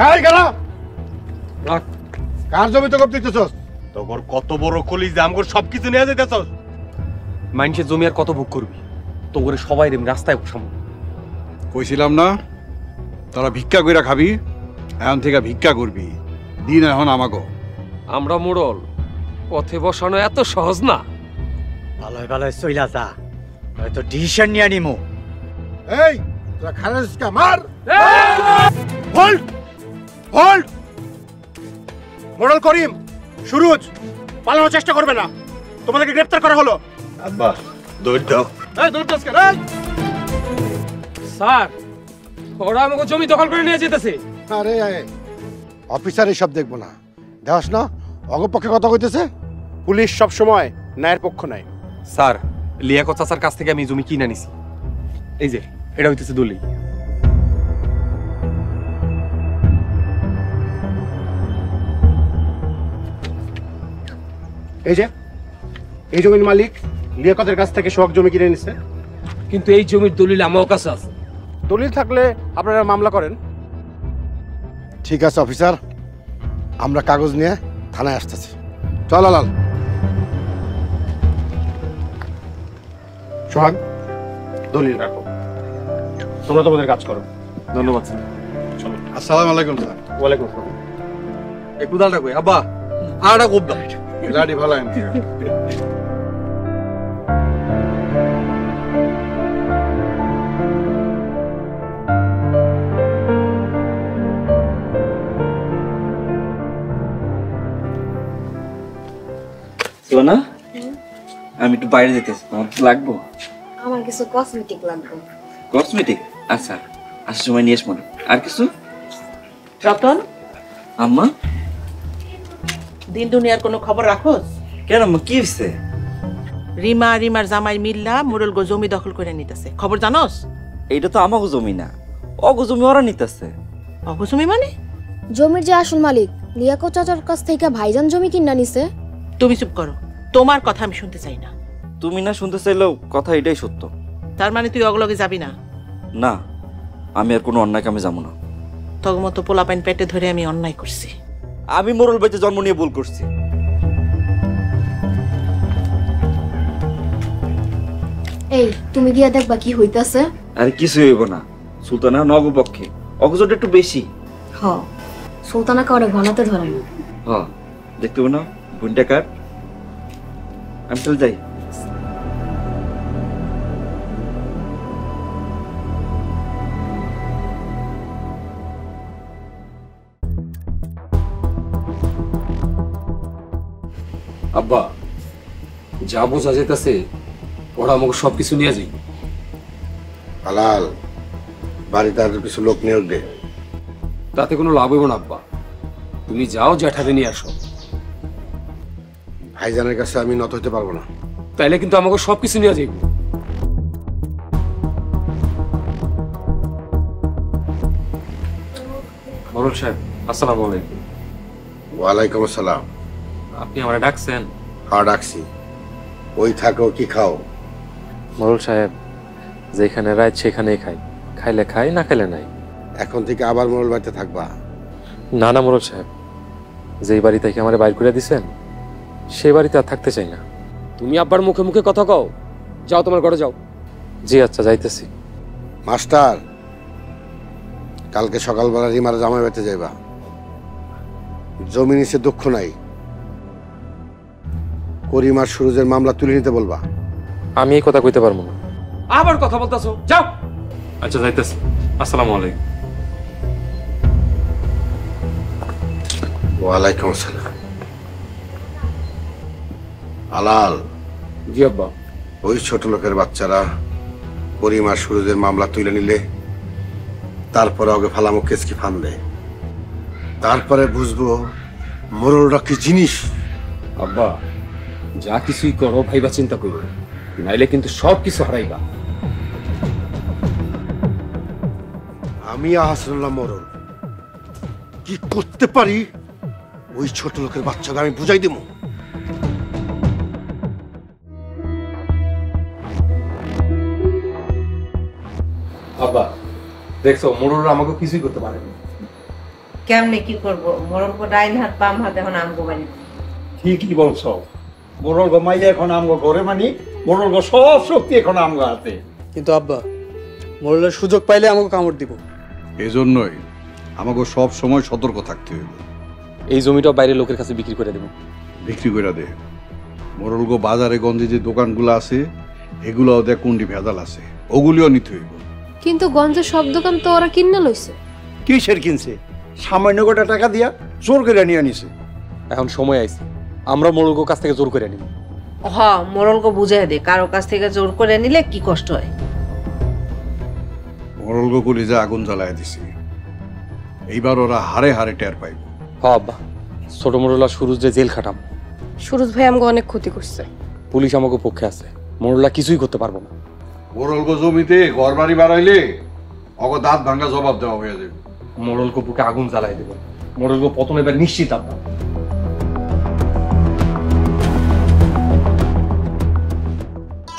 এই গেলা কার জমি তো কব দিতেছস? তোর কত বড় কলিজ আমগর সবকিছু নিয়ে যাইতেছস। মানুষের জমি আর কত ভোগ করবি? তো করে সবাই রাস্তায় বসাবো। কইছিলাম না তোরা ভিক্ষা কইরা খাবি, এখন থেকে ভিক্ষা করবি। দিন এখন আমাগো। আমরা মোড়ল, পথে বসানো এত সহজ না। ভালোই ভালোই চইলা যা, হয়তো ডিসিশন নিয়ে নিমু। এই তোরা খারাজকা মার। Hold hold. মোড়ল করিম, সুরজ পালানোর চেষ্টা করবে না, তোমাদেরকে গ্রেফতার করা হলো। আব্বা দৌড় দাও। এই দৌড় দাস কেন? স্যার, ওরা আমাকে জমি দখল করে নিয়ে যেতেছে। আরে অফিসার এসব দেখবো না, দেখাস না অগপক্ষে কথা কইতেছে। পুলিশ সব সময় ন্যায়ের পক্ষ নেয়। স্যার, লিয়াকত চাচার কাছ থেকে আমি জমি কিনে নিছি। এই যে এটা হইতেছে দলিল। এই যে এই জমির মালিক লিয়াকতের কাছ থেকে সোহাগ জমি কিনে নিছে। কিন্তু এই জমির দলিল আমার কাছে আছে। দলিল থাকলে আপনারা মামলা করেন। ঠিক আছে অফিসার, আমরা কাগজ নিয়ে থানায় আসতেছি। চল লাল। সোহাগ, দলিল রাখো, তোমরা তোমাদের কাজ করো। ধন্যবাদ স্যার। আসসালামু আলাইকুম স্যার। ওয়ালাইকুম আসসালাম। একটু দাঁড়া কই আব্বা, আড়া কোপ দাও। লাডি ভালো আইন। না আমি একটু বাইরে যেতেছি, তোমার কিছু লাগবো? আমার কিছু কসমেটিক লাগবে। কসমেটিক? আচ্ছা, আসার সময় নিয়ে আসবো। আর কিছু? রতন, আম্মা দিন দুনিয়ার কোনো খবর রাখোস? কেন আম্মা, কি হয়েছে? রিমার জামাই মিল্লা মুরল গো জমি দখল করে নিতেছে, খবর জানোস? এইটা তো আমাগো জমি না, অগো জমি ওরা নিতেছে। অগো জমি মানে? জমির যে আসল মালিক লিয়াকত চাচার কাছ থেকে ভাইজান জমি কিনা নিছে। তুমি চুপ করো, তোমার কথা আমি শুনতে চাই না। তুমি না শুনতে চাইলেও কথা এটাই সত্য। তার মানে তুই অগলগে যাবি না? না, আমি আর কোনো অন্যায় কামে যাবো না। তোর মতো পোলাপাইন পেটে ধরে আমি অন্যায় করছি। আমি মোরল বাড়িতে জন্ম নিয়ে ভুল করছি। এই তুমি গিয়া দেখবা কি হইতাছে। আরে কিছু হইব না, সুলতানা নগ পক্ষে অগজটা একটু বেশি। হ, সুলতানা কারে ঘনাতে ধরে না। হ, দেখতে না বোনটা কার। আমি চলে যাই। আব্বা, যা বোঝা যেতেছে ওরা আমাকে সবকিছু নিয়ে যাই। হালাল বাড়িতে আর কিছু লোক নিয়োগ দে। তাতে কোনো লাভ হইব না আব্বা, তুমি যাও জ্যাঠারে নিয়ে আসো। ভাইজানের কাছে আমি নত হইতে পারবো না। তাইলে কিন্তু আমাকে সবকিছু নিয়ে যাইব। মোড়ল সাহেব, আসসালামু আলাইকুম। ওয়ালাইকুম আসসালাম। আপনি আমারে ডাকছেন? হ্যাঁ ডাকছি। ওই থাকো কি খাও? মোড়ল সাহেব, যেখানে রাত সেখানেই খাই, খাইলে খাই, না খাইলে নাই। এখন থেকে আবার মোড়ল বাড়িতে থাকবা? না না মোড়ল সাহেব, যেই বাড়ি থেকে আমার বাইর করে দিছেন সেই বাড়িতে আর থাকতে চাই না। তুমি আব্বার মুখে মুখে কথা কও, যাও তোমার ঘরে যাও। জি আচ্ছা, যাইতেছি। মাস্টার, কালকে সকালবেলা রিমার জামাই বাড়িতে যাইবা। জমি নিচে দুঃখ নাই, করিমার সুরজের মামলা তুলে নিতে বলবা। আমি এই কথা কইতে পারবো না। আবার কথা বলতাছো, যাও। আচ্ছা যাইতেছি, আসসালামু আলাইকুম। ওয়ালাইকুম আসসালাম। হালাল। জি আব্বা। ওই ছোট লোকের বাচ্চারা করিমার সুরজের মামলা তুলে নিলে তারপরে ওকে ফালামো কেসকি ফানবে, তারপরে বুঝবো মোরলটা কি জিনিস। আব্বা, যা কিছুই করো ভাইবা চিন্তা করো, নাইলে কিন্তু সব কিছু হারাইবা। আমি আহসানুল্লাহ মোরল কি করতে পারি ওই ছোট লোকের বাচ্চাকে আমি বুঝাই দেবো। আব্বা দেখছো, মোড়লরা আমাকে কিছুই করতে পারেনি। কেমনে কি করব মরণ কো ডাইন হাত বাম হাত এখন আমগো বাড়ি ঠিকই বলছো, মোরল গো মাইয়া এখন আমগো ঘরে মানি, মোরল গো সব শক্তি এখন আমগো হাতে। কিন্তু আব্বা মোরলের সুযোগ পাইলে আমাকে কামড় দিব। এজন্যই আমাকে সব সময় সতর্ক থাকতে হইব। এই জমিটাও বাইরের লোকের কাছে বিক্রি করে দেবো। বিক্রি করে দে। মোরলগো বাজারে গঞ্জে যে দোকানগুলো আছে এগুলোও দেখ কোনটি ভেজাল আছে, ওগুলিও নিতে হইব। কিন্তু গঞ্জের সব দোকান তো ওরা কিনা লইছে। কিসের কিনছে? সামান্য কটা টাকা দিয়া জোর করে নিয়ে নিছে। এখন সময় আইছে, আমরা মোরলগো কাছ থেকে জোর করে নিব। হ মরণ কো বুঝাই দে কারো কাছ থেকে জোর করে নিলে কি কষ্ট হয়। মোরলগো কলিজা আগুন জ্বালায় দিছে, এইবার ওরা হারে হারে টের পাইব। হ আব্বা, ছোট মোরলা সুরুজ যে জেল খাটাম। সুরজ ভাই আমাকে অনেক ক্ষতি করছে। পুলিশ আমাকে পক্ষে আছে, মোরলা কিছুই করতে পারবো না। মোরলগো জমিতে ঘর বাড়ি বাড়াইলে অগ দাঁত ভাঙ্গা জবাব দেওয়া হয়ে যাবে। মোরলগো বুকে আগুন জ্বালাই দেবো। মোরলগো প্রথমে এবার নিশ্চিত আব্বা।